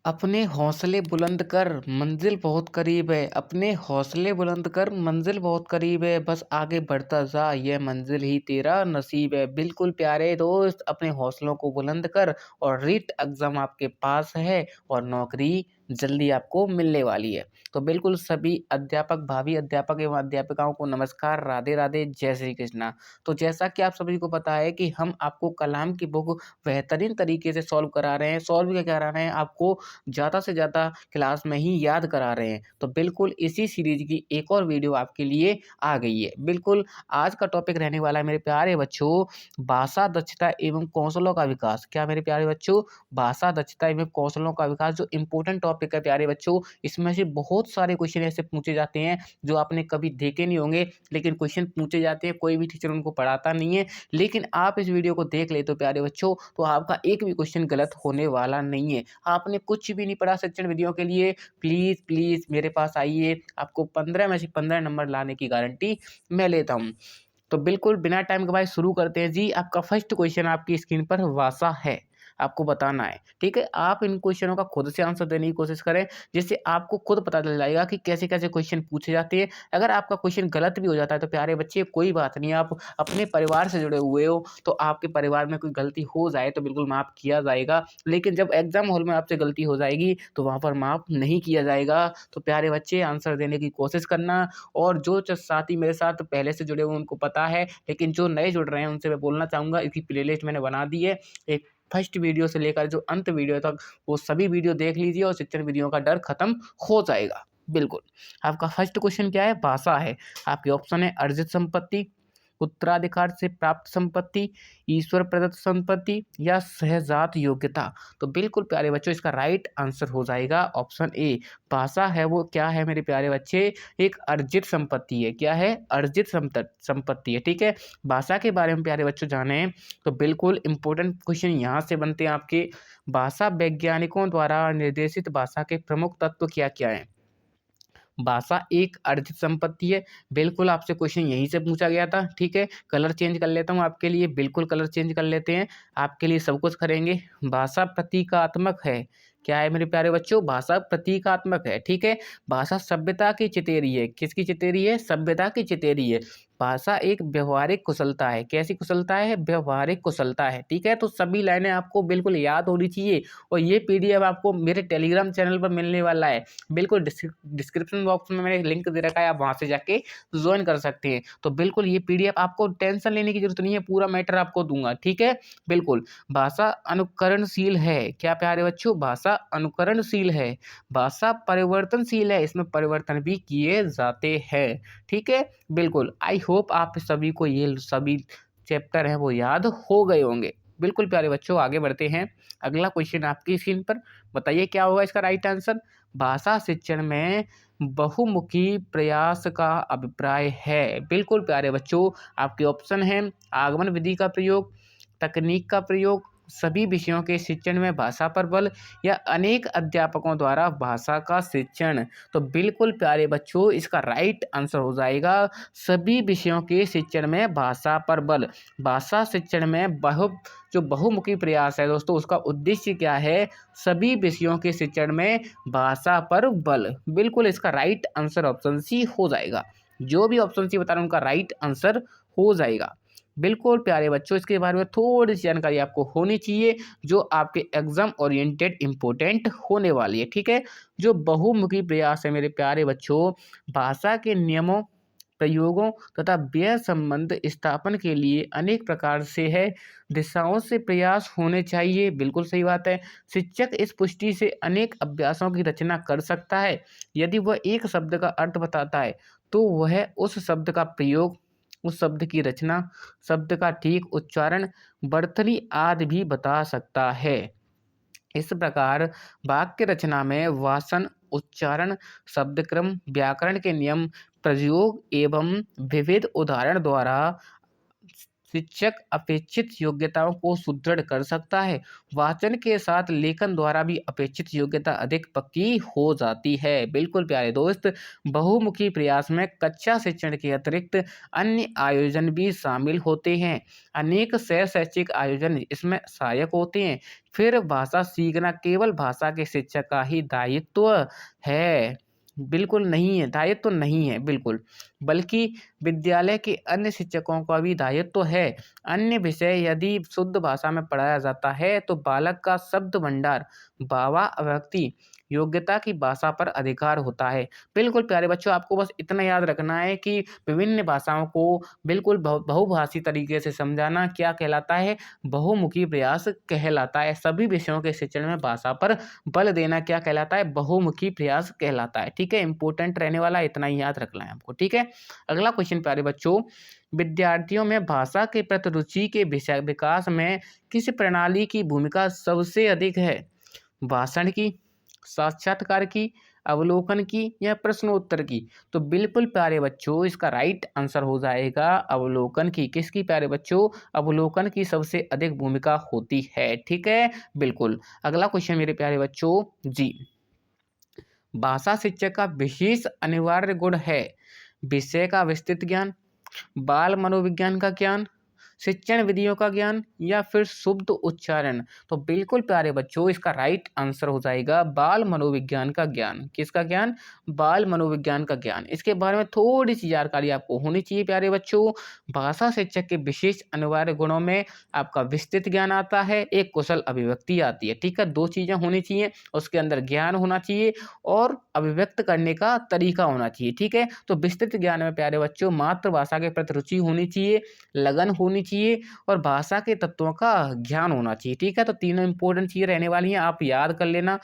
अपने हौसले बुलंद कर मंजिल बहुत करीब है। अपने हौसले बुलंद कर मंजिल बहुत करीब है। बस आगे बढ़ता जा, ये मंजिल ही तेरा नसीब है। बिल्कुल प्यारे दोस्त, अपने हौसलों को बुलंद कर और रीट एग्जाम आपके पास है और नौकरी जल्दी आपको मिलने वाली है। तो बिल्कुल सभी अध्यापक, भावी अध्यापक एवं अध्यापिकाओं को नमस्कार, राधे राधे, जय श्री कृष्णा। तो जैसा कि आप सभी को पता है कि हम आपको कलाम की बुक बेहतरीन तरीके से सॉल्व करा रहे हैं। सॉल्व क्या करा रहे हैं, आपको ज़्यादा से ज़्यादा क्लास में ही याद करा रहे हैं। तो बिल्कुल इसी सीरीज की एक और वीडियो आपके लिए आ गई है। बिल्कुल आज का टॉपिक रहने वाला है मेरे प्यारे बच्चों, भाषा दक्षता एवं कौशलों का विकास। क्या मेरे प्यारे बच्चों, भाषा दक्षता एवं कौशलों का विकास जो इम्पोर्टेंट टॉपिक है प्यारे बच्चों, इसमें से बहुत सारे क्वेश्चन ऐसे पूछे जाते हैं जो आपने कभी देखे नहीं होंगे, लेकिन क्वेश्चन पूछे जाते हैं। कोई भी टीचर उनको पढ़ाता नहीं है, लेकिन आप इस वीडियो को देख लेते हो प्यारे बच्चों, तो आपका एक भी क्वेश्चन गलत होने वाला नहीं है। आपने कुछ भी नहीं पढ़ा शिक्षण विधियों के लिए, प्लीज़ प्लीज़ मेरे पास आइए, आपको 15 में से 15 नंबर लाने की गारंटी मैं लेता हूँ। तो बिल्कुल बिना टाइम गवाए शुरू करते हैं जी। आपका फर्स्ट क्वेश्चन आपकी स्क्रीन पर भाषा है, आपको बताना है, ठीक है? आप इन क्वेश्चनों का खुद से आंसर देने की कोशिश करें, जिससे आपको खुद पता चल जाएगा कि कैसे-कैसे क्वेश्चन पूछे जाते हैं। अगर आपका क्वेश्चन गलत भी हो जाता है तो प्यारे बच्चे कोई बात नहीं, आप अपने परिवार से जुड़े हुए हो, तो आपके परिवार में कोई गलती हो जाए तो बिल्कुल माफ़ किया जाएगा। लेकिन जब एग्ज़ाम हॉल में आपसे गलती हो जाएगी तो वहाँ पर माफ़ नहीं किया जाएगा। तो प्यारे बच्चे आंसर देने की कोशिश करना। और जो साथी मेरे साथ पहले से जुड़े हुए हैं उनको पता है, लेकिन जो नए जुड़ रहे हैं उनसे मैं बोलना चाहूँगा, इसकी प्लेलिस्ट मैंने बना दी है। एक फर्स्ट वीडियो से लेकर जो अंत वीडियो तक वो सभी वीडियो देख लीजिए और शिक्षण विधियों का डर खत्म हो जाएगा। बिल्कुल। आपका फर्स्ट क्वेश्चन क्या है? भाषा है। आपके ऑप्शन है अर्जित संपत्ति, उत्तराधिकार से प्राप्त संपत्ति, ईश्वर प्रदत्त संपत्ति या सहजात योग्यता। तो बिल्कुल प्यारे बच्चों इसका राइट आंसर हो जाएगा ऑप्शन ए। भाषा है वो क्या है मेरे प्यारे बच्चे? एक अर्जित संपत्ति है। क्या है? अर्जित संपत्ति है, ठीक है? भाषा के बारे में प्यारे बच्चों जाने तो बिल्कुल इंपॉर्टेंट क्वेश्चन यहाँ से बनते हैं आपके। भाषा वैज्ञानिकों द्वारा निर्देशित भाषा के प्रमुख तत्व क्या-क्या हैं? भाषा एक अर्जित संपत्ति है। बिल्कुल आपसे क्वेश्चन यहीं से पूछा गया था, ठीक है? कलर चेंज कर लेता हूँ आपके लिए, बिल्कुल कलर चेंज कर लेते हैं। आपके लिए सब कुछ करेंगे। भाषा प्रतीकात्मक है। क्या है मेरे प्यारे बच्चों? भाषा प्रतीकात्मक है, ठीक है? भाषा सभ्यता की चितेरी है। किसकी चितेरी है? सभ्यता की चितेरी है। भाषा एक व्यवहारिक कुशलता है। कैसी कुशलता है? व्यवहारिक कुशलता है, ठीक है? तो सभी लाइनें आपको बिल्कुल याद होनी चाहिए और ये पीडीएफ आपको मेरे टेलीग्राम चैनल पर मिलने वाला है। बिल्कुल डिस्क्रिप्शन बॉक्स में मैंने लिंक दे रखा है, आप वहाँ से जाके ज्वाइन कर सकते हैं। तो बिल्कुल ये पीडीएफ आपको टेंशन लेने की ज़रूरत नहीं है, पूरा मैटर आपको दूँगा, ठीक है? बिल्कुल। भाषा अनुकरणशील है। क्या प्यारे बच्चों? भाषा अनुकरणशील है। भाषा परिवर्तनशील है, इसमें परिवर्तन भी किए जाते हैं, ठीक है? बिल्कुल। आई होप आप सभी को ये सभी चैप्टर हैं वो याद हो गए होंगे। बिल्कुल प्यारे बच्चों आगे बढ़ते हैं। अगला क्वेश्चन आपकी स्क्रीन पर, बताइए क्या होगा इसका राइट आंसर? भाषा शिक्षण में बहुमुखी प्रयास का अभिप्राय है। बिल्कुल प्यारे बच्चों, आपके ऑप्शन हैं आगमन विधि का प्रयोग, तकनीक का प्रयोग, सभी विषयों के शिक्षण में भाषा पर बल या अनेक अध्यापकों द्वारा भाषा का शिक्षण। तो बिल्कुल प्यारे बच्चों इसका राइट आंसर हो जाएगा सभी विषयों के शिक्षण में भाषा पर बल। भाषा शिक्षण में जो बहुमुखी प्रयास है दोस्तों, उसका उद्देश्य क्या है? सभी विषयों के शिक्षण में भाषा पर बल। बिल्कुल इसका राइट आंसर ऑप्शन सी हो जाएगा। जो भी ऑप्शन सी बता रहा हूं उनका राइट आंसर हो जाएगा। बिल्कुल प्यारे बच्चों इसके बारे में थोड़ी सी जानकारी आपको होनी चाहिए जो आपके एग्जाम ओरिएंटेड इम्पोर्टेंट होने वाली है, ठीक है? जो बहुमुखी प्रयास है मेरे प्यारे बच्चों, भाषा के नियमों, प्रयोगों तथा व्यय संबंध स्थापन के लिए अनेक प्रकार से है दिशाओं से प्रयास होने चाहिए। बिल्कुल सही बात है। शिक्षक इस पुष्टि से अनेक अभ्यासों की रचना कर सकता है। यदि वह एक शब्द का अर्थ बताता है तो वह उस शब्द का प्रयोग, उस शब्द की रचना, शब्द का ठीक उच्चारण, बर्तनी आदि भी बता सकता है। इस प्रकार वाक्य रचना में वासन, उच्चारण, शब्दक्रम, व्याकरण के नियम, प्रयोग एवं विविध उदाहरण द्वारा शिक्षक अपेक्षित योग्यताओं को सुदृढ़ कर सकता है। वाचन के साथ लेखन द्वारा भी अपेक्षित योग्यता अधिक पक्की हो जाती है। बिल्कुल प्यारे दोस्त, बहुमुखी प्रयास में कक्षा शिक्षण के अतिरिक्त अन्य आयोजन भी शामिल होते हैं। अनेक सह शैक्षिक आयोजन इसमें सहायक होते हैं। फिर भाषा सीखना केवल भाषा के शिक्षक का ही दायित्व है। बिल्कुल नहीं है, दायित्व नहीं है बिल्कुल, बल्कि विद्यालय के अन्य शिक्षकों का भी दायित्व है। अन्य विषय यदि शुद्ध भाषा में पढ़ाया जाता है तो बालक का शब्द भंडार, भावा अभिव्यक्ति योग्यता की भाषा पर अधिकार होता है। बिल्कुल प्यारे बच्चों, आपको बस इतना याद रखना है कि विभिन्न भाषाओं को बिल्कुल बहुभाषी तरीके से समझाना क्या कहलाता है, बहुमुखी प्रयास कहलाता है। सभी विषयों के शिक्षण में भाषा पर बल देना क्या कहलाता है, बहुमुखी प्रयास कहलाता है। ठीक है, इंपॉर्टेंट रहने वाला इतना ही याद रखना है आपको। ठीक है, अगला क्वेश्चन प्यारे बच्चों, विद्यार्थियों में भाषा के प्रति रुचि के विषय विकास में किस प्रणाली की भूमिका सबसे अधिक है? भाषण की, साक्षात्कार की, अवलोकन की या प्रश्नोत्तर की? तो बिल्कुल प्यारे बच्चों, इसका राइट आंसर हो जाएगा अवलोकन की। किसकी प्यारे बच्चों? अवलोकन की सबसे अधिक भूमिका होती है। ठीक है, बिल्कुल। अगला क्वेश्चन मेरे प्यारे बच्चों जी, भाषा शिक्षक का विशेष अनिवार्य गुण है विषय का विस्तृत ज्ञान, बाल मनोविज्ञान का ज्ञान, शिक्षण विधियों का ज्ञान या फिर शुद्ध उच्चारण? तो बिल्कुल प्यारे बच्चों, इसका राइट आंसर हो जाएगा बाल मनोविज्ञान का ज्ञान। किसका ज्ञान? बाल मनोविज्ञान का ज्ञान। इसके बारे में थोड़ी सी जानकारी आपको होनी चाहिए प्यारे बच्चों। भाषा शिक्षक के विशेष अनिवार्य गुणों में आपका विस्तृत ज्ञान आता है, एक कुशल अभिव्यक्ति आती है। ठीक है, दो चीजें होनी चाहिए, उसके अंदर ज्ञान होना चाहिए और अभिव्यक्त करने का तरीका होना चाहिए। ठीक है, तो विस्तृत ज्ञान में प्यारे बच्चों मातृभाषा के प्रति रुचि होनी चाहिए, लगन होनी चाहिए और भाषा के तत्वों का ज्ञान होना चाहिए। ठीक है, तो तीनों इंपॉर्टेंट चीजें रहने वाली हैं, आप याद कर लेना।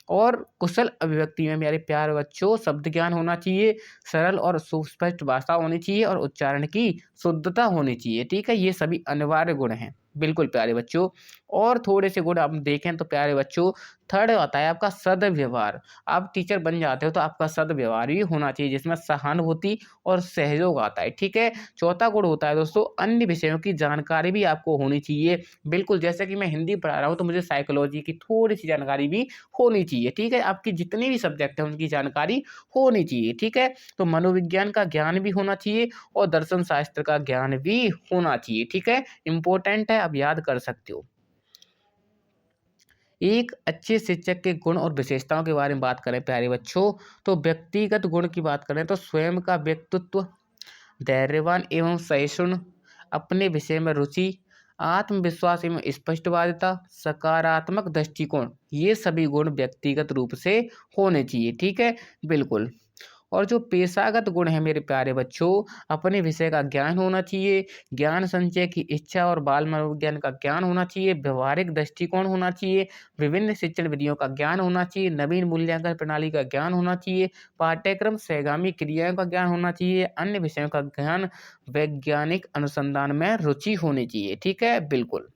और कुशल अभिव्यक्ति में मेरे प्यारे बच्चों शब्द ज्ञान होना चाहिए, सरल और सुस्पष्ट भाषा होनी चाहिए और उच्चारण की शुद्धता होनी चाहिए। ठीक है, ये सभी अनिवार्य गुण हैं। बिल्कुल प्यारे बच्चों, और थोड़े से गुण आप देखें तो प्यारे बच्चों, थर्ड आता है आपका सद्व्यवहार। आप टीचर बन जाते हो तो आपका सद्व्यवहार भी होना चाहिए, जिसमें सहानुभूति और सहयोग आता है। ठीक है, चौथा गुण होता है दोस्तों, अन्य विषयों की जानकारी भी आपको होनी चाहिए। बिल्कुल, जैसे कि मैं हिंदी पढ़ा रहा हूँ तो मुझे साइकोलॉजी की थोड़ी सी जानकारी भी होनी चाहिए। ठीक है, आपकी जितनी भी सब्जेक्ट है उनकी जानकारी होनी चाहिए। ठीक है, तो मनोविज्ञान का ज्ञान भी होना चाहिए और दर्शन शास्त्र का ज्ञान भी होना चाहिए। ठीक है, इंपॉर्टेंट है, आप याद कर सकते हो। एक अच्छे शिक्षक के गुण और विशेषताओं के बारे में बात करें प्यारे बच्चों, तो व्यक्तिगत गुण की बात करें तो स्वयं का व्यक्तित्व, धैर्यवान एवं सहिष्णु, अपने विषय में रुचि, आत्मविश्वास एवं स्पष्टवादिता, सकारात्मक दृष्टिकोण, ये सभी गुण व्यक्तिगत रूप से होने चाहिए। ठीक है, बिल्कुल। और जो पेशागत गुण है मेरे प्यारे बच्चों, अपने विषय का ज्ञान होना चाहिए, ज्ञान संचय की इच्छा और बाल मनोविज्ञान का ज्ञान होना चाहिए, व्यवहारिक दृष्टिकोण होना चाहिए, विभिन्न शिक्षण विधियों का ज्ञान होना चाहिए, नवीन मूल्यांकन प्रणाली का ज्ञान होना चाहिए, पाठ्यक्रम सहगामी क्रियाओं का ज्ञान होना चाहिए, अन्य विषयों का ज्ञान, वैज्ञानिक अनुसंधान में रुचि होनी चाहिए। ठीक है, बिल्कुल।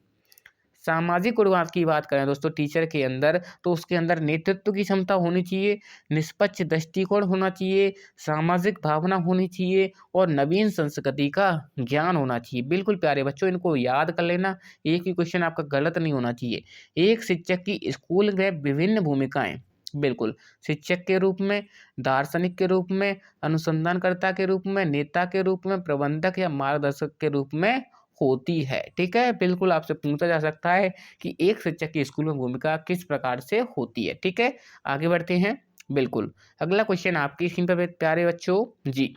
सामाजिक गुण की बात करें दोस्तों टीचर के अंदर, तो उसके अंदर नेतृत्व की क्षमता होनी चाहिए, निष्पक्ष दृष्टिकोण होना चाहिए, सामाजिक भावना होनी चाहिए और नवीन संस्कृति का ज्ञान होना चाहिए। बिल्कुल प्यारे बच्चों, इनको याद कर लेना, एक ही क्वेश्चन आपका गलत नहीं होना चाहिए। एक शिक्षक की स्कूल में विभिन्न भूमिकाएं, बिल्कुल, शिक्षक के रूप में, दार्शनिक के रूप में, अनुसंधानकर्ता के रूप में, नेता के रूप में, प्रबंधक या मार्गदर्शक के रूप में होती है। ठीक है, बिल्कुल आपसे पूछा जा सकता है कि एक शिक्षक की स्कूल में भूमिका किस प्रकार से होती है। ठीक है, आगे बढ़ते हैं। बिल्कुल, अगला क्वेश्चन आपकी स्क्रीन पर प्यारे बच्चों जी,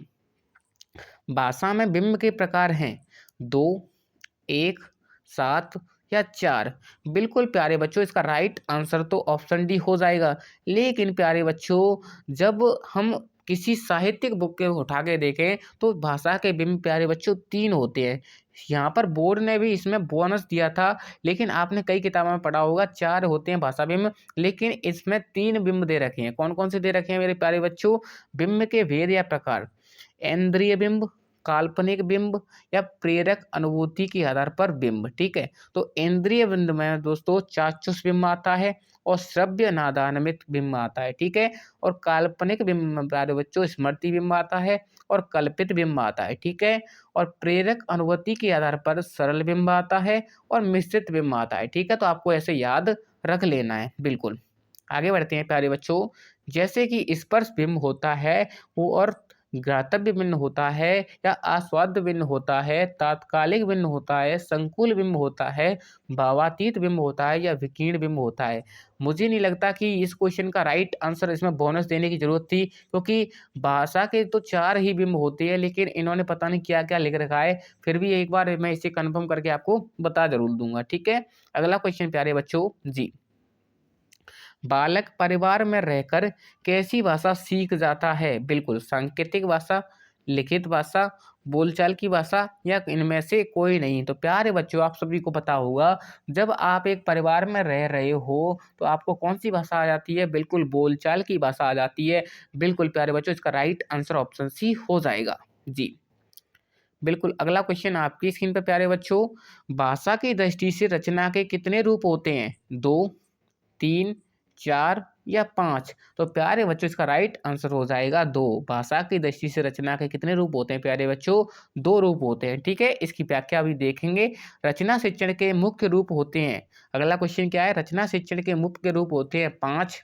भाषा में बिंब के प्रकार हैं 2, 1, 7 या 4? बिल्कुल प्यारे बच्चों, इसका राइट आंसर तो ऑप्शन डी हो जाएगा। लेकिन प्यारे बच्चों, जब हम किसी साहित्यिक बुक के उठा के देखें तो भाषा के बिंब प्यारे बच्चों 3 होते हैं। यहाँ पर बोर्ड ने भी इसमें बोनस दिया था, लेकिन आपने कई किताबों में पढ़ा होगा 4 होते हैं भाषा बिंब, लेकिन इसमें 3 बिंब दे रखे हैं। कौन कौन से दे रखे हैं मेरे प्यारे बच्चों? बिंब के भेद या प्रकार, इंद्रिय बिंब, काल्पनिक बिंब या प्रेरक अनुभूति के आधार पर बिंब। ठीक है, तो इंद्रिय बिंब में दोस्तों चाक्षुष बिंब आता है और श्रव्य नादानुमित बिंब आता है। ठीक है, और काल्पनिक बिंब में प्यारे बच्चों स्मृति बिंब आता है और कल्पित बिंब आता है, ठीक है। और प्रेरक अनुभूति के आधार पर सरल बिंब आता है और मिश्रित बिंब आता है, ठीक है। तो आपको ऐसे याद रख लेना है, बिल्कुल। आगे बढ़ते हैं प्यारे बच्चों। जैसे कि स्पर्श बिंब होता है वो और ज्ञातव्य बिंब होता है या आस्वाद्य बिंब होता है, तात्कालिक बिंब होता है, संकुल बिंब होता है, भावातीत बिंब होता है या विकीर्ण बिंब होता है। मुझे नहीं लगता कि इस क्वेश्चन का राइट आंसर इसमें बोनस देने की जरूरत थी, क्योंकि भाषा के तो 4 ही बिंब होते हैं, लेकिन इन्होंने पता नहीं क्या-क्या लिख रखा है। फिर भी एक बार मैं इसे कन्फर्म करके आपको बता ज़रूर दूँगा, ठीक है। अगला क्वेश्चन प्यारे बच्चों जी। बालक परिवार में रहकर कैसी भाषा सीख जाता है? बिल्कुल, सांकेतिक भाषा, लिखित भाषा, बोलचाल की भाषा या इनमें से कोई नहीं। तो प्यारे बच्चों, आप सभी को पता होगा, जब आप एक परिवार में रह रहे हो, तो आपको कौन-सी भाषा आ जाती है? बिल्कुल, बोलचाल की भाषा आ जाती है। बिल्कुल प्यारे बच्चों, इसका राइट आंसर ऑप्शन सी हो जाएगा। जी। बिल्कुल, अगला क्वेश्चन आपकी स्क्रीन पे प्यारे बच्चों, भाषा की दृष्टि से रचना के कितने रूप होते हैं? 2, 3, 4 या 5? तो प्यारे बच्चों, इसका राइट आंसर हो जाएगा 2। भाषा की दृष्टि से रचना के कितने रूप होते हैं प्यारे बच्चों? 2 रूप होते हैं, ठीक है। इसकी व्याख्या अभी देखेंगे। रचना शिक्षण के मुख्य रूप होते हैं। अगला क्वेश्चन क्या है? रचना शिक्षण के मुख्य रूप होते हैं 5,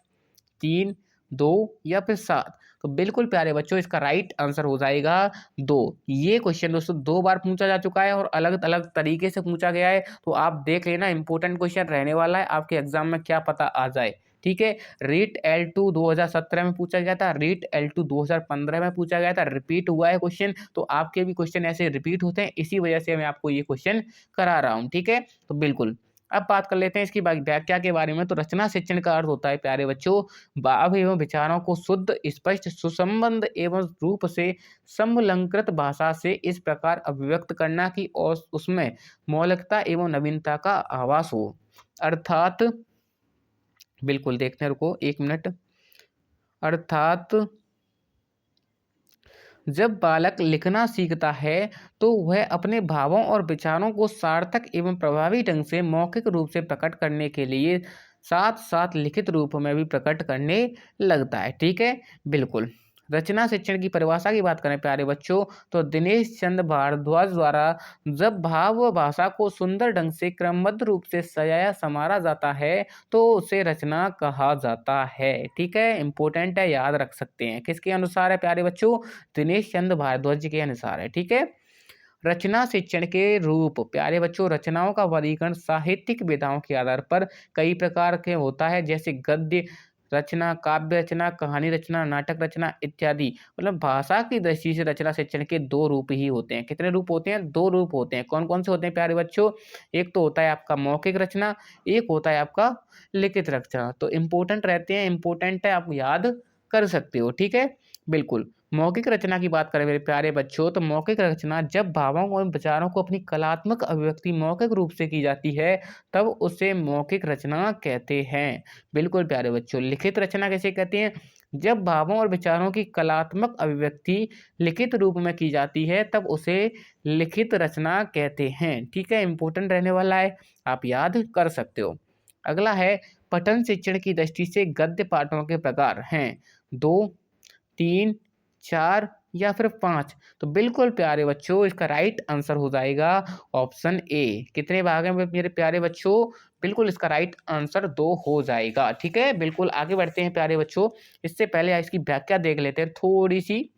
3, 2 या फिर 7? तो बिल्कुल प्यारे बच्चों, इसका राइट आंसर हो जाएगा 2। ये क्वेश्चन दोस्तों 2 बार पूछा जा चुका है और अलग-अलग तरीके से पूछा गया है, तो आप देख लेना, इम्पोर्टेंट क्वेश्चन रहने वाला है, आपके एग्जाम में क्या पता आ जाए, ठीक है। रीट L2 2017 में पूछा गया था, रीट L2 2015 में पूछा गया था, रिपीट हुआ है क्वेश्चन, तो आपके भी क्वेश्चन ऐसे रिपीट होते हैं, इसी वजह से मैं आपको ये क्वेश्चन करा रहा हूँ, ठीक है। तो बिल्कुल, अब बात कर लेते हैं इसकी व्याख्या के बारे में। तो रचना शिक्षण का अर्थ होता है प्यारे बच्चों, भाव एवं विचारों को शुद्ध, स्पष्ट, सुसंबद्ध एवं रूप से समलंकृत भाषा से इस प्रकार अभिव्यक्त करना कि और उसमें मौलिकता एवं नवीनता का आभास हो। अर्थात बिल्कुल, देखते रुको 1 मिनट। अर्थात जब बालक लिखना सीखता है तो वह अपने भावों और विचारों को सार्थक एवं प्रभावी ढंग से मौखिक रूप से प्रकट करने के लिए साथ साथ लिखित रूप में भी प्रकट करने लगता है, ठीक है। बिल्कुल, रचना शिक्षण की परिभाषा की बात करें प्यारे बच्चों, तो दिनेश चंद्र भारद्वाज द्वारा जब भाव व भाषा को सुंदर ढंग से क्रमबद्ध रूप से सजाया संवारा जाता है तो उसे रचना कहा जाता है, ठीक है। इंपॉर्टेंट है, याद रख सकते हैं। किसके अनुसार है प्यारे बच्चों? दिनेश चंद्र भारद्वाज जी के अनुसार है, ठीक है। रचना शिक्षण के रूप प्यारे बच्चों, रचनाओं का वर्गीकरण साहित्यिक विधाओं के आधार पर कई प्रकार के होता है, जैसे गद्य रचना, काव्य रचना, कहानी रचना, नाटक रचना इत्यादि। मतलब भाषा की दृष्टि से रचना शिक्षण के 2 रूप ही होते हैं। कितने रूप होते हैं? 2 रूप होते हैं। कौन कौन से होते हैं प्यारे बच्चों? एक तो होता है आपका मौखिक रचना, एक होता है आपका लिखित रचना। तो इम्पोर्टेंट रहते हैं, इम्पोर्टेंट है, आप याद कर सकते हो, ठीक है। बिल्कुल, मौखिक रचना की बात करें मेरे प्यारे बच्चों, तो मौखिक रचना जब भावों और विचारों को अपनी कलात्मक अभिव्यक्ति मौखिक रूप से की जाती है, तब उसे मौखिक रचना कहते हैं। बिल्कुल प्यारे बच्चों, लिखित रचना कैसे कहते हैं? जब भावों और विचारों की कलात्मक अभिव्यक्ति लिखित रूप में की जाती है, तब उसे लिखित रचना कहते हैं, ठीक है। इंपॉर्टेंट रहने वाला है, आप याद कर सकते हो। अगला है पठन शिक्षण की दृष्टि से गद्य पाठों के प्रकार हैं 2, 3, 4 या फिर 5? तो बिल्कुल प्यारे बच्चों, इसका राइट आंसर हो जाएगा ऑप्शन ए। कितने भाग हैं मेरे प्यारे बच्चों? बिल्कुल, इसका राइट आंसर 2 हो जाएगा, ठीक है। बिल्कुल, आगे बढ़ते हैं प्यारे बच्चों। इससे पहले इसकी व्याख्या देख लेते हैं थोड़ी-सी।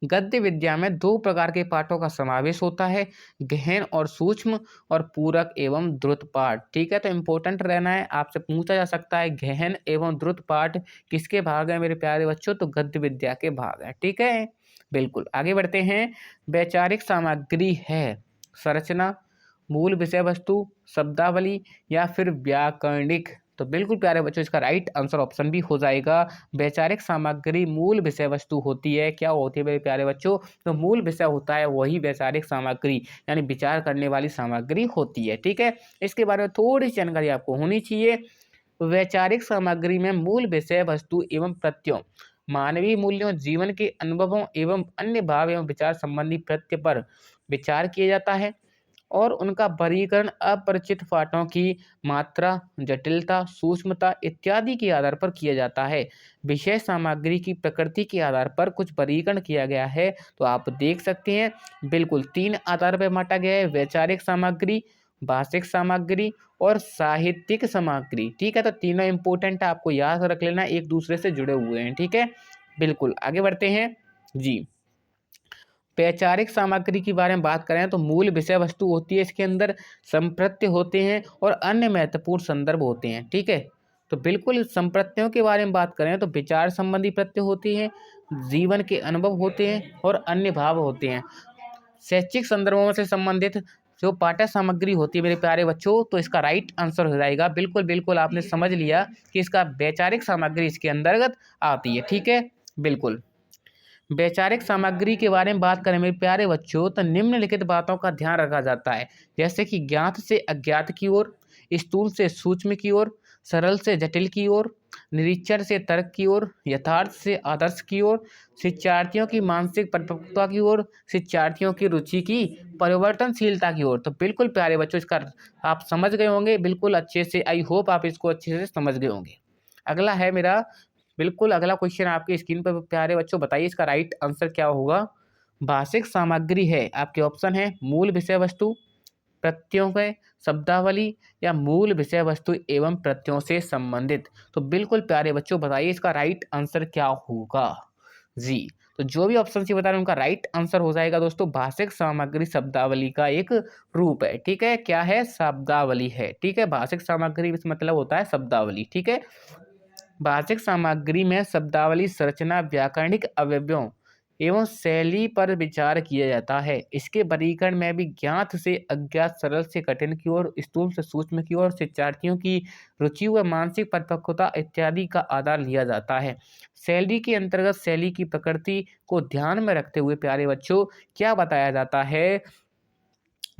गद्य विद्या में 2 प्रकार के पाठों का समावेश होता है, गहन और सूक्ष्म और पूरक एवं द्रुत पाठ, ठीक है। तो इम्पोर्टेंट रहना है, आपसे पूछा जा सकता है गहन एवं द्रुत पाठ किसके भाग हैं मेरे प्यारे बच्चों? तो गद्य विद्या के भाग हैं, ठीक है। बिल्कुल, आगे बढ़ते हैं। वैचारिक सामग्री है संरचना, मूल विषय वस्तु, शब्दावली या फिर व्याकरणिक? तो बिल्कुल प्यारे बच्चों, इसका राइट आंसर ऑप्शन भी हो जाएगा। वैचारिक सामग्री मूल विषय वस्तु होती है। क्या होती है मेरे प्यारे बच्चों? तो मूल विषय होता है वही वैचारिक सामग्री, यानी विचार करने वाली सामग्री होती है, ठीक है। इसके बारे में थोड़ी सी जानकारी आपको होनी चाहिए। वैचारिक सामग्री में मूल विषय वस्तु एवं प्रत्ययों, मानवीय मूल्यों, जीवन के अनुभवों एवं अन्य भाव एवं विचार संबंधी प्रत्यय पर विचार किया जाता है और उनका वर्गीकरण अपरिचित पाठों की मात्रा, जटिलता, सूक्ष्मता इत्यादि के आधार पर किया जाता है। विषय सामग्री की प्रकृति के आधार पर कुछ वर्गीकरण किया गया है, तो आप देख सकते हैं बिल्कुल 3 आधार पर बाँटा गया है, वैचारिक सामग्री, भाषिक सामग्री और साहित्यिक सामग्री। ठीक है, तो तीनों इम्पोर्टेंट आपको याद रख लेना, एक दूसरे से जुड़े हुए हैं। ठीक है, बिल्कुल आगे बढ़ते हैं जी। वैचारिक सामग्री के बारे में बात करें तो मूल विषय वस्तु होती है, इसके अंदर संप्रत्य होते हैं और अन्य महत्वपूर्ण संदर्भ होते हैं। ठीक है, तो बिल्कुल संप्रत्यों के बारे में बात करें तो विचार संबंधी प्रत्यय होते हैं, जीवन के अनुभव होते हैं और अन्य भाव होते हैं। शैक्षिक संदर्भों से संबंधित जो पाठ्य सामग्री होती है मेरे प्यारे बच्चों, तो इसका राइट आंसर हो जाएगा बिल्कुल बिल्कुल आपने समझ लिया कि इसका वैचारिक सामग्री इसके अंतर्गत आती है। ठीक है, बिल्कुल। वैचारिक सामग्री के बारे में बात करें मेरे प्यारे बच्चों, तो निम्नलिखित बातों का ध्यान रखा जाता है, जैसे कि ज्ञात से अज्ञात की ओर, स्थूल से सूक्ष्म की ओर, सरल से जटिल की ओर, निरीक्षण से तर्क की ओर, यथार्थ से आदर्श की ओर, शिक्षार्थियों की मानसिक परिपक्वता की ओर, शिक्षार्थियों की रुचि की परिवर्तनशीलता की ओर। तो बिल्कुल प्यारे बच्चों इसका आप समझ गए होंगे बिल्कुल अच्छे से, आई होप आप इसको अच्छे से समझ गए होंगे। अगला है मेरा बिल्कुल अगला क्वेश्चन आपकी स्क्रीन पर प्यारे बच्चों, बताइए इसका राइट आंसर क्या होगा। भाषिक सामग्री है, आपके ऑप्शन है मूल विषय वस्तु, प्रत्ययों के शब्दावली या मूल विषय वस्तु एवं प्रत्ययों से संबंधित। तो बिल्कुल प्यारे बच्चों बताइए इसका राइट आंसर क्या होगा जी। तो जो भी ऑप्शन से बता रहे हैं उनका राइट आंसर हो जाएगा दोस्तों, भाषिक सामग्री शब्दावली का एक रूप है। ठीक है, क्या है, शब्दावली है। ठीक है, भाषिक सामग्री इसका मतलब होता है शब्दावली। ठीक है, भाषिक सामग्री में शब्दावली संरचना, व्याकरणिक अवयवों एवं शैली पर विचार किया जाता है। इसके वर्गीकरण में भी ज्ञात से अज्ञात, सरल से कठिन की ओर, स्थूल से सूक्ष्म की ओर, शिक्षार्थियों की रुचि व मानसिक परिपक्वता इत्यादि का आधार लिया जाता है। शैली के अंतर्गत शैली की प्रकृति को ध्यान में रखते हुए प्यारे बच्चों क्या बताया जाता है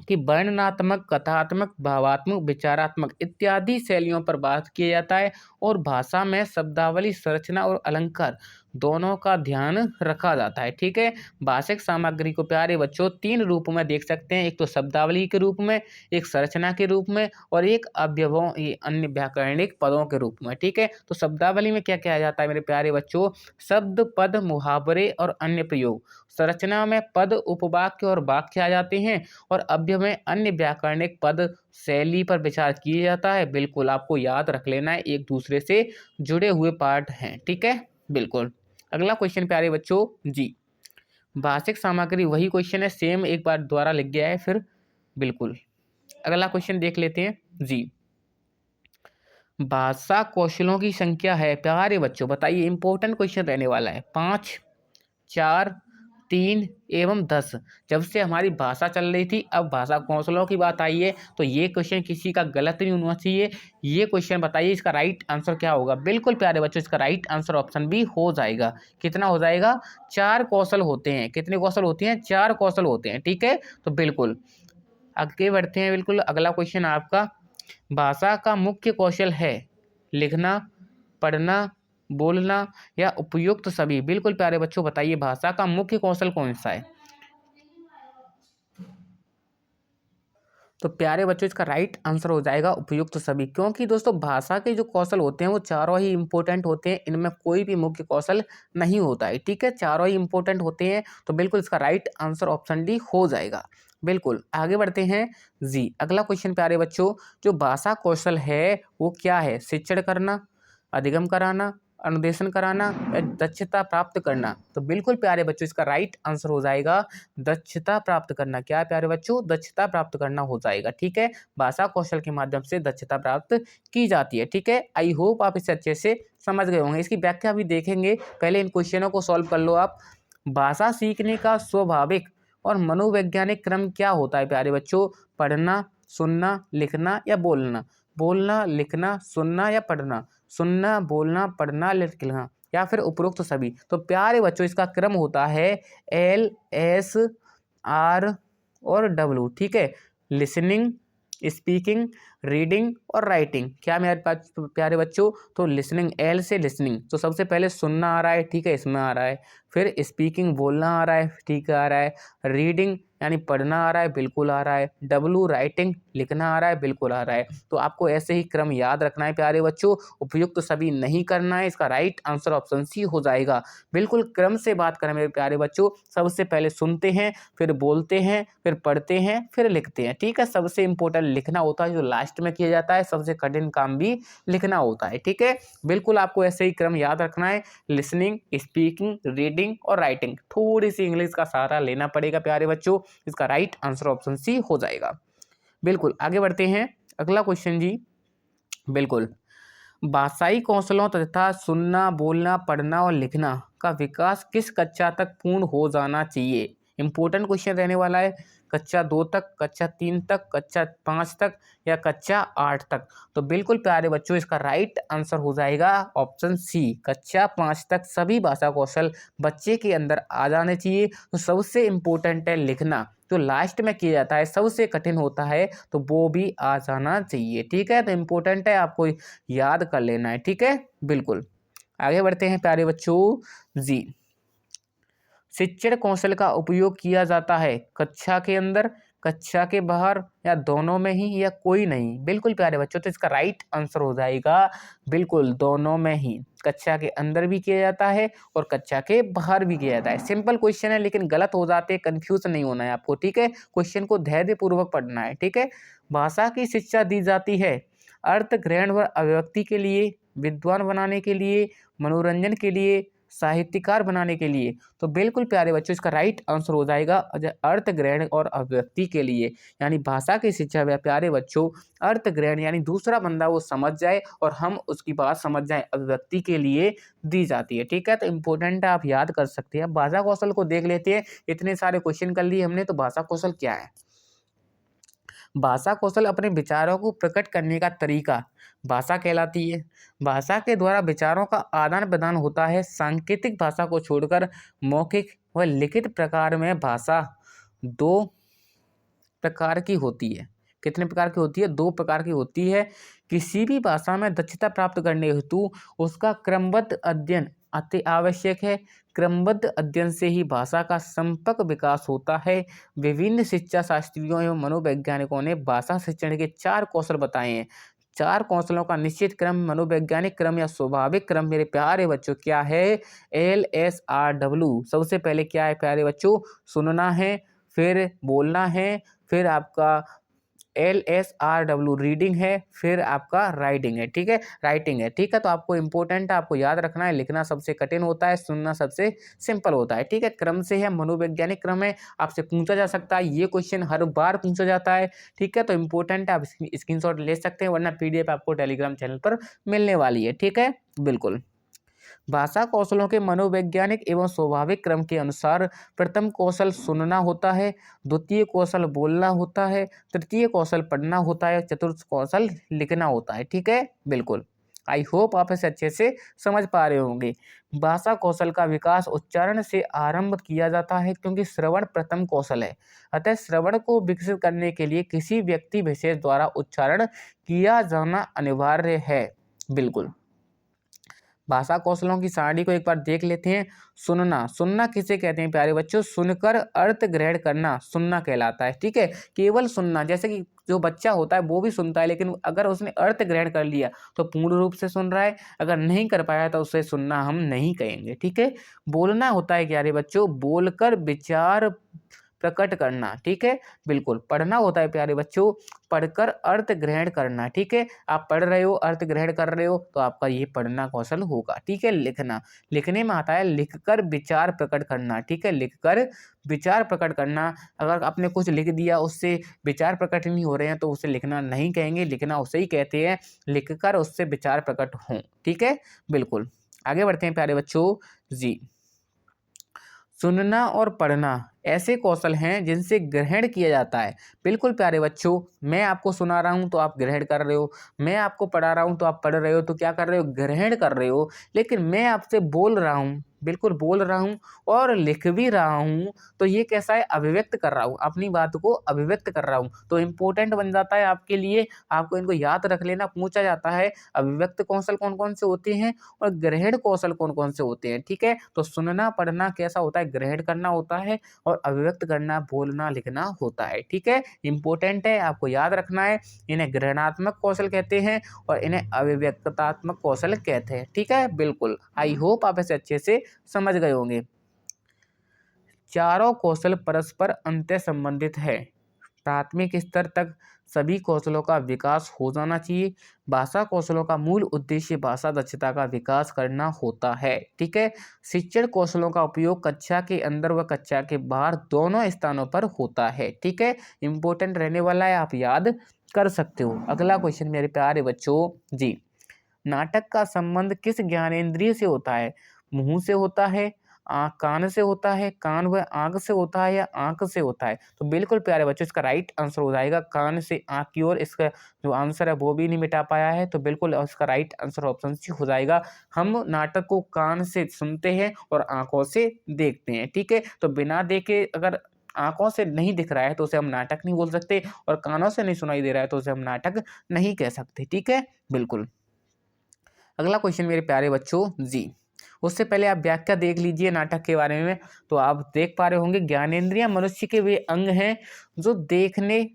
कि वर्णनात्मक, कथात्मक, भावात्मक, विचारात्मक इत्यादि शैलियों पर बात किया जाता है और भाषा में शब्दावली, संरचना और अलंकार दोनों का ध्यान रखा जाता है। ठीक है, भाषिक सामग्री को प्यारे बच्चों 3 रूप में देख सकते हैं, एक तो शब्दावली के रूप में, एक संरचना के रूप में और एक अवयवों अन्य व्याकरणिक पदों के रूप में। ठीक है, तो शब्दावली में क्या किया जाता है मेरे प्यारे बच्चों, शब्द, पद, मुहावरे और अन्य प्रयोग। संरचना में पद, उपवाक्य और वाक्य आ जाते हैं और अव्यय में अन्य व्याकरणिक पद, शैली पर विचार किया जाता है। बिल्कुल आपको याद रख लेना है, एक दूसरे से जुड़े हुए पार्ट हैं। ठीक है, बिल्कुल। अगला क्वेश्चन प्यारे बच्चों जी, भाषिक सामग्री वही क्वेश्चन है, सेम एक बार दोबारा लिख गया है फिर। बिल्कुल अगला क्वेश्चन देख लेते हैं जी। भाषा कौशलों की संख्या है प्यारे बच्चों, बताइए, इंपॉर्टेंट क्वेश्चन रहने वाला है। 5, 4, 3 एवं 10। जब से हमारी भाषा चल रही थी, अब भाषा कौशलों की बात आई है, तो ये क्वेश्चन किसी का गलत नहीं होना चाहिए। ये क्वेश्चन बताइए इसका राइट आंसर क्या होगा। बिल्कुल प्यारे बच्चों इसका राइट आंसर ऑप्शन बी हो जाएगा। कितना हो जाएगा, 4 कौशल होते हैं। कितने कौशल होते हैं, 4 कौशल होते हैं। ठीक है, तो बिल्कुल आगे बढ़ते हैं। बिल्कुल अगला क्वेश्चन आपका, भाषा का मुख्य कौशल है लिखना, पढ़ना, बोलना या उपयुक्त सभी। बिल्कुल प्यारे बच्चों बताइए भाषा का मुख्य कौशल कौन सा है। तो प्यारे बच्चों इसका राइट आंसर हो जाएगा उपयुक्त सभी, क्योंकि दोस्तों भाषा के जो कौशल होते हैं वो चारों ही इंपॉर्टेंट होते हैं, इनमें कोई भी मुख्य कौशल नहीं होता है। ठीक है, चारों ही इंपॉर्टेंट होते हैं, तो बिल्कुल इसका राइट आंसर ऑप्शन डी हो जाएगा। बिल्कुल आगे बढ़ते हैं जी। अगला क्वेश्चन प्यारे बच्चों, जो भाषा कौशल है वो क्या है, शिक्षण करना, अधिगम कराना, अनुदेशन कराना या दक्षता प्राप्त करना। तो बिल्कुल प्यारे बच्चों इसका राइट आंसर हो जाएगा दक्षता प्राप्त करना। क्या है प्यारे बच्चों, दक्षता प्राप्त करना हो जाएगा। ठीक है, भाषा कौशल के माध्यम से दक्षता प्राप्त की जाती है। ठीक है, आई होप आप इसे अच्छे से समझ गए होंगे। इसकी व्याख्या भी देखेंगे, पहले इन क्वेश्चनों को सॉल्व कर लो आप। भाषा सीखने का स्वाभाविक और मनोवैज्ञानिक क्रम क्या होता है प्यारे बच्चों, पढ़ना, सुनना, लिखना या बोलना। बोलना, लिखना, सुनना या पढ़ना। सुनना, बोलना, पढ़ना, लिखना या फिर उपरोक्त सभी। तो प्यारे बच्चों इसका क्रम होता है L, S, R और W। ठीक है, लिसनिंग, स्पीकिंग, रीडिंग और राइटिंग। क्या मेरे पास प्यारे बच्चों, तो लिसनिंग, L से लिसनिंग, तो सबसे पहले सुनना आ रहा है। ठीक है, इसमें आ रहा है। फिर स्पीकिंग बोलना आ रहा है। ठीक है, आ रहा है। रीडिंग यानी पढ़ना आ रहा है, बिल्कुल आ रहा है। डब्लू राइटिंग लिखना आ रहा है, बिल्कुल आ रहा है। तो आपको ऐसे ही क्रम याद रखना है प्यारे बच्चों, उपयुक्त सभी नहीं करना है। इसका राइट आंसर ऑप्शन सी हो जाएगा। बिल्कुल क्रम से बात करें मेरे प्यारे बच्चों, सबसे पहले सुनते हैं, फिर बोलते हैं, फिर पढ़ते हैं, फिर लिखते हैं। ठीक है, सबसे इंपॉर्टेंट लिखना होता है जो लास्ट में किया जाता है, सबसे कठिन काम भी लिखना होता है। ठीक है, बिल्कुल आपको ऐसे ही क्रम याद रखना है। लिसनिंग, स्पीकिंग, रीडिंग और राइटिंग। थोड़ी सी इंग्लिश का सहारा लेना पड़ेगा प्यारे बच्चों। इसका राइट आंसर ऑप्शन सी हो जाएगा। बिल्कुल आगे बढ़ते हैं। अगला क्वेश्चन जी, बिल्कुल भाषाई कौशलों तथा सुनना, बोलना, पढ़ना और लिखना का विकास किस कक्षा तक पूर्ण हो जाना चाहिए? इंपॉर्टेंट क्वेश्चन रहने वाला है। कक्षा 2 तक, कक्षा 3 तक, कक्षा 5 तक या कक्षा 8 तक? तो बिल्कुल प्यारे बच्चों इसका राइट आंसर हो जाएगा ऑप्शन सी, कक्षा 5 तक सभी भाषा कौशल बच्चे के अंदर आ जाने चाहिए। तो सबसे इम्पोर्टेंट है लिखना, जो लास्ट में किया जाता है, सबसे कठिन होता है, तो वो भी आ जाना चाहिए। ठीक है, तो इम्पोर्टेंट है, आपको याद कर लेना है। ठीक है, बिल्कुल आगे बढ़ते हैं प्यारे बच्चों जी। शिक्षण कौशल का उपयोग किया जाता है कक्षा के अंदर, कक्षा के बाहर या दोनों में ही या कोई नहीं? बिल्कुल प्यारे बच्चों, तो इसका राइट आंसर हो जाएगा बिल्कुल दोनों में ही। कक्षा के अंदर भी किया जाता है और कक्षा के बाहर भी किया जाता है। सिंपल क्वेश्चन है लेकिन गलत हो जाते हैं, कंफ्यूज नहीं होना है आपको। ठीक है, क्वेश्चन को धैर्य पूर्वक पढ़ना है। ठीक है, भाषा की शिक्षा दी जाती है अर्थ ग्रहण व अभिव्यक्ति के लिए, विद्वान बनाने के लिए, मनोरंजन के लिए, साहित्यकार बनाने के लिए? तो बिल्कुल प्यारे बच्चों इसका राइट आंसर हो जाएगा अर्थ ग्रहण और अभिव्यक्ति के लिए। यानी भाषा की शिक्षा में प्यारे बच्चों अर्थ ग्रहण यानी दूसरा बंदा वो समझ जाए और हम उसकी बात समझ जाए, अभिव्यक्ति के लिए दी जाती है। ठीक है, तो इंपॉर्टेंट है, आप याद कर सकते हैं। भाषा कौशल को देख लेते हैं। इतने सारे क्वेश्चन कर लिए हमने, तो भाषा कौशल क्या है? भाषा कौशल अपने विचारों को प्रकट करने का तरीका भाषा कहलाती है। भाषा के द्वारा विचारों का आदान प्रदान होता है। सांकेतिक भाषा को छोड़कर मौखिक व लिखित प्रकार में भाषा दो प्रकार की होती है। कितने प्रकार की होती है? 2 प्रकार की होती है। किसी भी भाषा में दक्षता प्राप्त करने हेतु उसका क्रमबद्ध अध्ययन अति आवश्यक है। क्रमबद्ध अध्ययन से ही भाषा का संपर्क विकास होता है। विभिन्न शिक्षा शास्त्रियों एवं मनोवैज्ञानिकों ने भाषा शिक्षण के 4 कौशल बताए हैं। 4 कौशलों का निश्चित क्रम, मनोवैज्ञानिक क्रम या स्वाभाविक क्रम मेरे प्यारे बच्चों क्या है? LSRW। सबसे पहले क्या है प्यारे बच्चों? सुनना है, फिर बोलना है, फिर आपका LSRW रीडिंग है, फिर आपका राइटिंग है। ठीक है, राइटिंग है। ठीक है, तो आपको इंपॉर्टेंट है, आपको याद रखना है। लिखना सबसे कठिन होता है, सुनना सबसे सिंपल होता है। ठीक है, क्रम से है, मनोवैज्ञानिक क्रम है। आपसे पूछा जा सकता है, ये क्वेश्चन हर बार पूछा जाता है। ठीक है, तो इंपॉर्टेंट है, आप स्क्रीनशॉट ले सकते हैं, वरना PDF आपको टेलीग्राम चैनल पर मिलने वाली है। ठीक है, बिल्कुल। भाषा कौशलों के मनोवैज्ञानिक एवं स्वाभाविक क्रम के अनुसार प्रथम कौशल सुनना होता है, द्वितीय कौशल बोलना होता है, तृतीय कौशल पढ़ना होता है, चतुर्थ कौशल लिखना होता है। ठीक है, बिल्कुल। आई होप आप इसे अच्छे से समझ पा रहे होंगे। भाषा कौशल का विकास उच्चारण से आरंभ किया जाता है क्योंकि श्रवण प्रथम कौशल है। अतः श्रवण को विकसित करने के लिए किसी व्यक्ति विशेष द्वारा उच्चारण किया जाना अनिवार्य है। बिल्कुल। भाषा कौशलों की सारणी को एक बार देख लेते हैं। सुनना, सुनना किसे कहते हैं प्यारे बच्चों? सुनकर अर्थ ग्रहण करना सुनना कहलाता है। ठीक है, केवल सुनना, जैसे कि जो बच्चा होता है वो भी सुनता है, लेकिन अगर उसने अर्थ ग्रहण कर लिया तो पूर्ण रूप से सुन रहा है। अगर नहीं कर पाया तो उसे सुनना हम नहीं कहेंगे। ठीक है, बोलना होता है प्यारे बच्चों, बोलकर विचार प्रकट करना। ठीक है, बिल्कुल। पढ़ना होता है प्यारे बच्चों, पढ़कर अर्थ ग्रहण करना। ठीक है, आप पढ़ रहे हो, अर्थ ग्रहण कर रहे हो, तो आपका ये पढ़ना कौशल होगा। ठीक है, लिखना, लिखने में आता है लिखकर विचार प्रकट करना। ठीक है, लिखकर विचार प्रकट करना। अगर आपने कुछ लिख दिया, उससे विचार प्रकट नहीं हो रहे हैं, तो उसे लिखना नहीं कहेंगे, लिखना उसे ही कहते हैं, लिखकर उससे विचार प्रकट हों। ठीक है, बिल्कुल। आगे बढ़ते हैं प्यारे बच्चों जी। सुनना और पढ़ना ऐसे कौशल हैं जिनसे ग्रहण किया जाता है। बिल्कुल प्यारे बच्चों, मैं आपको सुना रहा हूँ तो आप ग्रहण कर रहे हो, मैं आपको पढ़ा रहा हूँ तो आप पढ़ रहे हो, तो क्या कर रहे हो? ग्रहण कर रहे हो। लेकिन मैं आपसे बोल रहा हूँ, बिल्कुल बोल रहा हूँ और लिख भी रहा हूँ, तो ये कैसा है, अभिव्यक्त कर रहा हूँ, अपनी बात को अभिव्यक्त कर रहा हूँ, तो इम्पोर्टेंट बन जाता है आपके लिए। आपको इनको याद रख लेना, पूछा जाता है अभिव्यक्त कौशल कौन-कौन से होते हैं और ग्रहण कौशल कौन-कौन से होते हैं, ठीक है? तो सुनना, पढ़ना कैसा होता है, ग्रहण करना होता है और अभिव्यक्त करना, बोलना, लिखना होता है, ठीक है? इम्पोर्टेंट है, आपको याद रखना है। इन्हें ग्रहणात्मक कौशल कहते हैं और इन्हें अभिव्यक्तात्मक कौशल कहते हैं, ठीक है? बिल्कुल। आई होप आप इसे अच्छे से समझ गए होंगे। चारों कौशल परस्पर अंतः संबंधित है। प्राथमिक स्तर तक सभी कौशलों का विकास हो जाना चाहिए। भाषा कौशलों का मूल उद्देश्य भाषा दक्षता का विकास करना होता है, ठीक है? शिक्षण कौशलों का उपयोग कक्षा के अंदर व कक्षा के बाहर दोनों स्थानों पर होता है, ठीक है? इंपॉर्टेंट रहने वाला है, आप याद कर सकते हो। अगला क्वेश्चन मेरे प्यारे बच्चों जी, नाटक का संबंध किस ज्ञानेंद्रिय से होता है? मुंह से होता है, कान से होता है, कान व आंख से होता है या आंख से होता है? तो बिल्कुल प्यारे बच्चों, इसका राइट आंसर हो जाएगा कान से आंख की ओर। इसका जो आंसर है वो भी नहीं मिटा पाया है, तो बिल्कुल इसका राइट आंसर ऑप्शन सी हो जाएगा। हम नाटक को कान से सुनते हैं और आंखों से देखते हैं, ठीक है? तो बिना देखे, अगर आंखों से नहीं दिख रहा है तो उसे हम नाटक नहीं बोल सकते, और कानों से नहीं सुनाई दे रहा है तो उसे हम नाटक नहीं कह सकते, ठीक है? बिल्कुल। अगला क्वेश्चन मेरे प्यारे बच्चों जी, उससे पहले आप व्याख्या देख लीजिए नाटक के बारे में। तो आप देख पा रहे होंगे, ज्ञानेंद्रियां मनुष्य के वे अंग हैं जो देखने,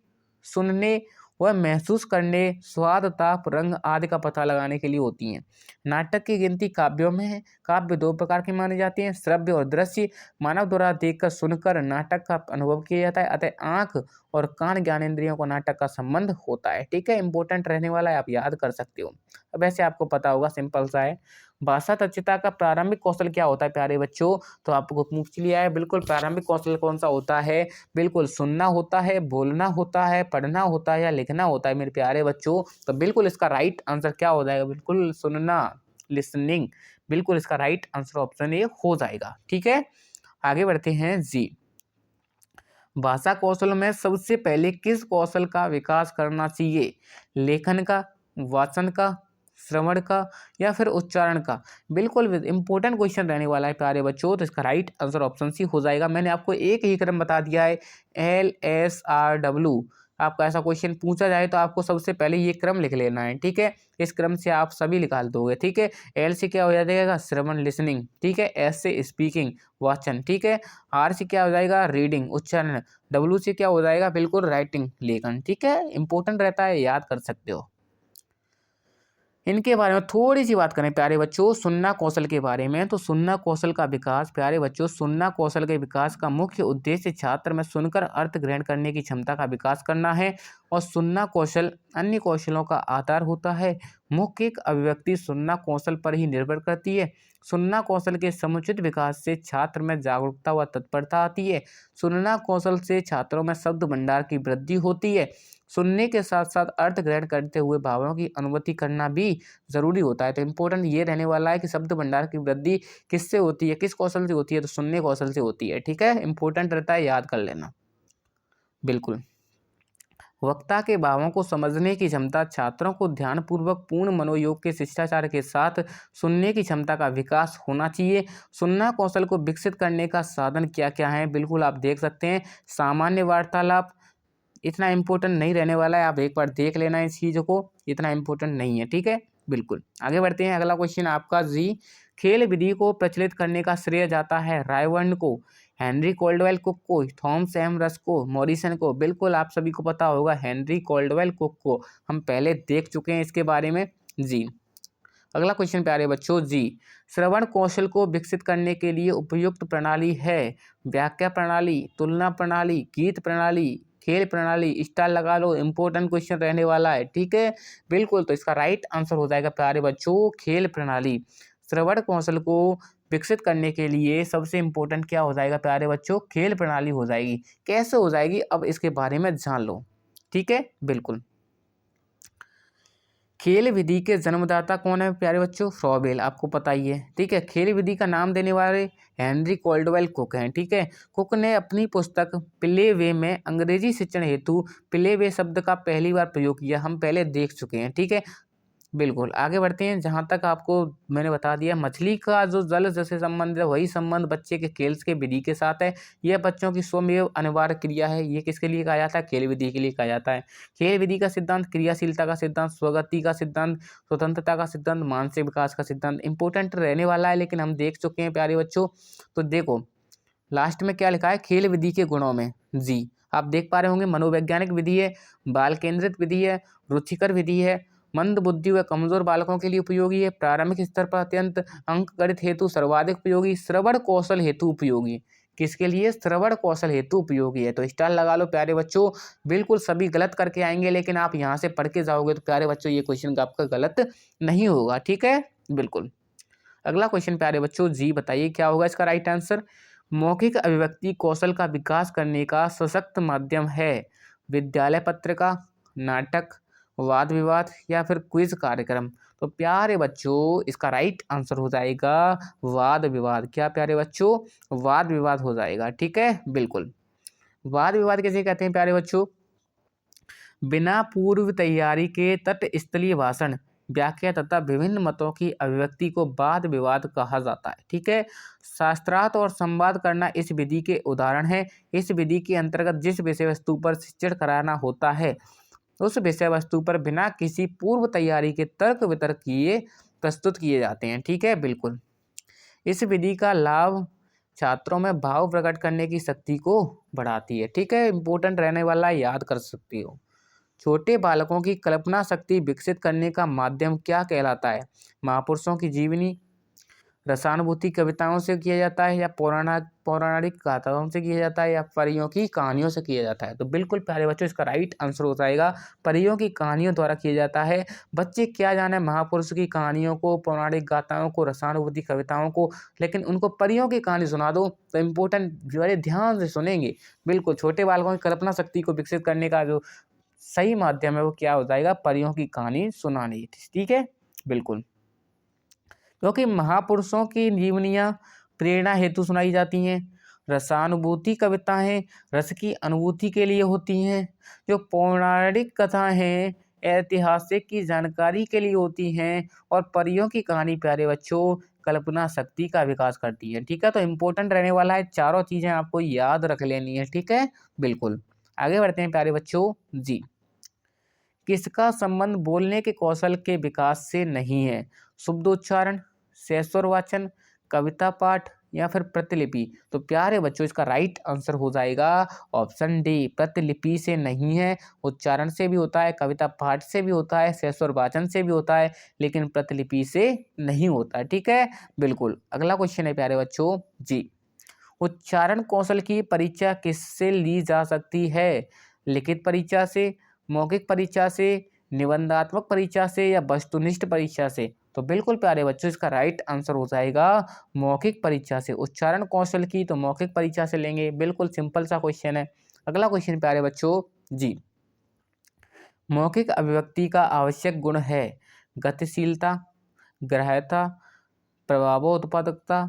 सुनने व महसूस करने, स्वाद, ताप, रंग आदि का पता लगाने के लिए होती हैं। नाटक की गिनती काव्यों में है। काव्य दो प्रकार के माने जाते हैं, श्रव्य और दृश्य। मानव द्वारा देखकर, सुनकर नाटक का अनुभव किया जाता है, अतः आंख और कान ज्ञानेंद्रियों को नाटक का संबंध होता है, ठीक है? इंपॉर्टेंट रहने वाला है, आप याद कर सकते हो। अब ऐसे आपको पता होगा, सिंपल सा है। भाषा दक्षता का प्रारंभिक कौशल क्या होता है प्यारे बच्चों? तो आपको पूछ लिया है, बिल्कुल प्रारंभिक कौशल कौन सा होता है? बिल्कुल सुनना होता है, बोलना होता है, पढ़ना होता है या लिखना होता है मेरे प्यारे बच्चों? तो बिल्कुल इसका राइट आंसर क्या हो जाएगा? बिल्कुल सुनना, लिसनिंग। बिल्कुल इसका राइट आंसर ऑप्शन ए हो जाएगा, ठीक है? आगे बढ़ते हैं जी, भाषा कौशल में सबसे पहले किस कौशल का विकास करना चाहिए? लेखन का, वाचन का, श्रवण का या फिर उच्चारण का? बिल्कुल इंपॉर्टेंट क्वेश्चन रहने वाला है प्यारे बच्चों, तो इसका राइट आंसर ऑप्शन सी हो जाएगा। मैंने आपको एक ही क्रम बता दिया है, LSRW। आपका ऐसा क्वेश्चन पूछा जाए तो आपको सबसे पहले ये क्रम लिख लेना है, ठीक है? इस क्रम से आप सभी निकाल दोगे, ठीक है? L से क्या हो जाएगा? श्रवण, लिसनिंग, ठीक है? S से स्पीकिंग, वाचन, ठीक है? R से क्या हो जाएगा? रीडिंग, उच्चारण। W से क्या हो जाएगा? बिल्कुल राइटिंग, लेखन, ठीक है? इंपॉर्टेंट रहता है, याद कर सकते हो। इनके बारे में थोड़ी सी बात करें प्यारे बच्चों, सुनना कौशल के बारे में। तो सुनना कौशल का विकास प्यारे बच्चों, सुनना कौशल के विकास का मुख्य उद्देश्य छात्र में सुनकर अर्थ ग्रहण करने की क्षमता का विकास करना है, और सुनना कौशल अन्य कौशलों का आधार होता है। मुख्य अभिव्यक्ति सुनना कौशल पर ही निर्भर करती है। सुनना कौशल के समुचित विकास से छात्र में जागरूकता व तत्परता आती है। सुनना कौशल से छात्रों में शब्द भंडार की वृद्धि होती है। सुनने के साथ साथ अर्थ ग्रहण करते हुए भावों की अनुभूति करना भी ज़रूरी होता है। तो इम्पोर्टेंट ये रहने वाला है कि शब्द भंडार की वृद्धि किससे होती है, किस कौशल से होती है? तो सुनने कौशल से होती है, ठीक है? इंपॉर्टेंट रहता है, याद कर लेना। बिल्कुल। वक्ता के भावों को समझने की क्षमता, छात्रों को ध्यानपूर्वक पूर्ण मनोयोग के शिष्टाचार के साथ सुनने की क्षमता का विकास होना चाहिए। सुनना कौशल को विकसित करने का साधन क्या क्या है? बिल्कुल आप देख सकते हैं, सामान्य वार्तालाप इतना इम्पोर्टेंट नहीं रहने वाला है, आप एक बार देख लेना इस चीज़ों को, इतना इम्पोर्टेंट नहीं है, ठीक है? बिल्कुल। आगे बढ़ते हैं, अगला क्वेश्चन आपका जी, खेल विधि को प्रचलित करने का श्रेय जाता है रायवर्न को, हेनरी कॉल्डवेल कुक को, थॉमस एम रस को, मॉरिसन को? बिल्कुल आप सभी को पता होगा, हेनरी कॉल्डवेल कुक को। हम पहले देख चुके हैं इसके बारे में जी। अगला क्वेश्चन प्यारे बच्चों जी, श्रवण कौशल को विकसित करने के लिए उपयुक्त प्रणाली है? व्याख्या प्रणाली, तुलना प्रणाली, गीत प्रणाली, खेल प्रणाली? स्टार लगा लो, इंपॉर्टेंट क्वेश्चन रहने वाला है, ठीक है? बिल्कुल, तो इसका राइट आंसर हो जाएगा प्यारे बच्चों, खेल प्रणाली। श्रवण कौशल को विकसित करने के लिए सबसे इम्पोर्टेंट क्या हो जाएगा प्यारे बच्चों? खेल प्रणाली हो जाएगी। कैसे हो जाएगी, अब इसके बारे में जान लो, ठीक है? बिल्कुल। खेल विधि के जन्मदाता कौन है प्यारे बच्चों? फ्रॉबेल, आपको पता ही है, ठीक है? खेल विधि का नाम देने वाले हेनरी कॉल्डवेल कुक हैं, ठीक है? कुक ने अपनी पुस्तक प्ले वे में अंग्रेजी शिक्षण हेतु प्ले वे शब्द का पहली बार प्रयोग किया, हम पहले देख चुके हैं, ठीक है? बिल्कुल, आगे बढ़ते हैं। जहाँ तक आपको मैंने बता दिया, मछली का जो जल से संबंध है, वही संबंध बच्चे के खेल के विधि के साथ है। यह बच्चों की स्वमेव अनिवार्य क्रिया है। ये किसके लिए कहा जाता है? खेल विधि के लिए कहा जाता है। खेल विधि का सिद्धांत, क्रियाशीलता का सिद्धांत, स्वगति का सिद्धांत, स्वतंत्रता का सिद्धांत, मानसिक विकास का सिद्धांत इम्पोर्टेंट रहने वाला है, लेकिन हम देख चुके हैं प्यारे बच्चों। तो देखो लास्ट में क्या लिखा है? खेल विधि के गुणों में जी आप देख पा रहे होंगे, मनोवैज्ञानिक विधि है, बाल केंद्रित विधि है, रुचिकर विधि है, मंद बुद्धि व कमजोर बालकों के लिए उपयोगी है, प्रारंभिक स्तर पर अत्यंत अंक गणित हेतु सर्वाधिक उपयोगी, श्रवण कौशल हेतु उपयोगी। किसके लिए? श्रवण कौशल हेतु उपयोगी है। तो स्टार लगा लो प्यारे बच्चों। बिल्कुल सभी गलत करके आएंगे, लेकिन आप यहाँ से पढ़ के जाओगे तो प्यारे बच्चों ये क्वेश्चन आपका गलत नहीं होगा। ठीक है, बिल्कुल। अगला क्वेश्चन प्यारे बच्चों जी बताइए क्या होगा इसका राइट आंसर? मौखिक अभिव्यक्ति कौशल का विकास करने का सशक्त माध्यम है। विद्यालय पत्रिका, नाटक, वाद विवाद या फिर क्विज कार्यक्रम। तो प्यारे बच्चों इसका राइट आंसर हो जाएगा वाद विवाद। क्या प्यारे बच्चों? वाद विवाद हो जाएगा। ठीक है, बिल्कुल। वाद विवाद किसे कहते हैं प्यारे बच्चों? बिना पूर्व तैयारी के तटस्थलीय भाषण, व्याख्या तथा विभिन्न मतों की अभिव्यक्ति को वाद विवाद कहा जाता है। ठीक है, शास्त्रार्थ और संवाद करना इस विधि के उदाहरण है। इस विधि के अंतर्गत जिस विषय वस्तु पर शिक्षण कराना होता है, उस विषय वस्तु पर बिना किसी पूर्व तैयारी के तर्क वितर्क किए प्रस्तुत किए जाते हैं। ठीक है, बिल्कुल। इस विधि का लाभ छात्रों में भाव प्रकट करने की शक्ति को बढ़ाती है। ठीक है, इंपॉर्टेंट रहने वाला, याद कर सकती हो। छोटे बालकों की कल्पना शक्ति विकसित करने का माध्यम क्या कहलाता है? महापुरुषों की जीवनी, रसानुभूति कविताओं से किया जाता है, या पौराणिक गाथाओं से किया जाता है, या परियों की कहानियों से किया जाता है? तो बिल्कुल प्यारे बच्चों इसका राइट आंसर हो जाएगा परियों की कहानियों द्वारा किया जाता है। बच्चे क्या जाने महापुरुष की कहानियों को, पौराणिक गाथाओं को, रसानुभूति कविताओं को, लेकिन उनको परियों की कहानी सुना दो तो इम्पोर्टेंट बड़े ध्यान से सुनेंगे। बिल्कुल, छोटे बालकों की कल्पना शक्ति को विकसित करने का जो सही माध्यम है वो क्या हो जाएगा? परियों की कहानी सुनानी। ठीक है, बिल्कुल। क्योंकि महापुरुषों की जीवनियाँ प्रेरणा हेतु सुनाई जाती हैं। रसानुभूति कविताएं रस की अनुभूति के लिए होती हैं। जो पौराणिक कथाएं हैं ऐतिहासिक की जानकारी के लिए होती हैं। और परियों की कहानी प्यारे बच्चों कल्पना शक्ति का विकास करती है। ठीक है, तो इम्पोर्टेंट रहने वाला है, चारों चीज़ें आपको याद रख लेनी है। ठीक है, बिल्कुल। आगे बढ़ते हैं प्यारे बच्चों जी। किसका संबंध बोलने के कौशल के विकास से नहीं है? शुद्धोच्चारण, सेस्वर वाचन, कविता पाठ या फिर प्रतिलिपि? तो प्यारे बच्चों इसका राइट आंसर हो जाएगा ऑप्शन डी, प्रतिलिपि से नहीं है। उच्चारण से भी होता है, कविता पाठ से भी होता है, सेस्वर वाचन से भी होता है, लेकिन प्रतिलिपि से नहीं होता। ठीक है, बिल्कुल। अगला क्वेश्चन है प्यारे बच्चों जी। उच्चारण कौशल की परीक्षा किससे ली जा सकती है? लिखित परीक्षा से, मौखिक परीक्षा से, निबंधात्मक परीक्षा से या वस्तुनिष्ठ परीक्षा से? तो बिल्कुल प्यारे बच्चों इसका राइट आंसर हो जाएगा मौखिक परीक्षा से। उच्चारण कौशल की तो मौखिक परीक्षा से लेंगे। बिल्कुल सिंपल सा क्वेश्चन है। अगला क्वेश्चन प्यारे बच्चों जी। मौखिक अभिव्यक्ति का आवश्यक गुण है गतिशीलता, ग्राह्यता, प्रभावोत्पादकता,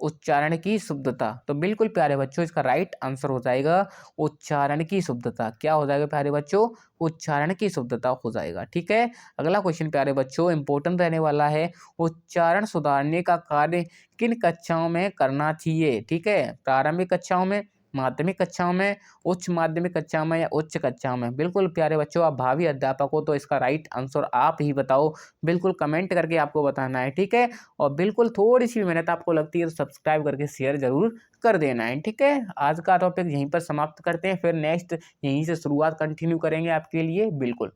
उच्चारण की शुद्धता। तो बिल्कुल प्यारे बच्चों इसका राइट आंसर हो जाएगा उच्चारण की शुद्धता। क्या हो जाएगा प्यारे बच्चों? उच्चारण की शुद्धता हो जाएगा। ठीक है, अगला क्वेश्चन प्यारे बच्चों इंपॉर्टेंट रहने वाला है। उच्चारण सुधारने का कार्य किन कक्षाओं में करना चाहिए? ठीक है, प्रारंभिक कक्षाओं में, माध्यमिक कक्षाओं में, उच्च माध्यमिक कक्षाओं में या उच्च कक्षाओं में? बिल्कुल प्यारे बच्चों आप भावी अध्यापक हो तो इसका राइट आंसर आप ही बताओ। बिल्कुल कमेंट करके आपको बताना है। ठीक है, और बिल्कुल थोड़ी सी मेहनत आपको लगती है तो सब्सक्राइब करके शेयर जरूर कर देना है। ठीक है, आज का टॉपिक यहीं पर समाप्त करते हैं, फिर नेक्स्ट यहीं से शुरुआत कंटिन्यू करेंगे आपके लिए। बिल्कुल।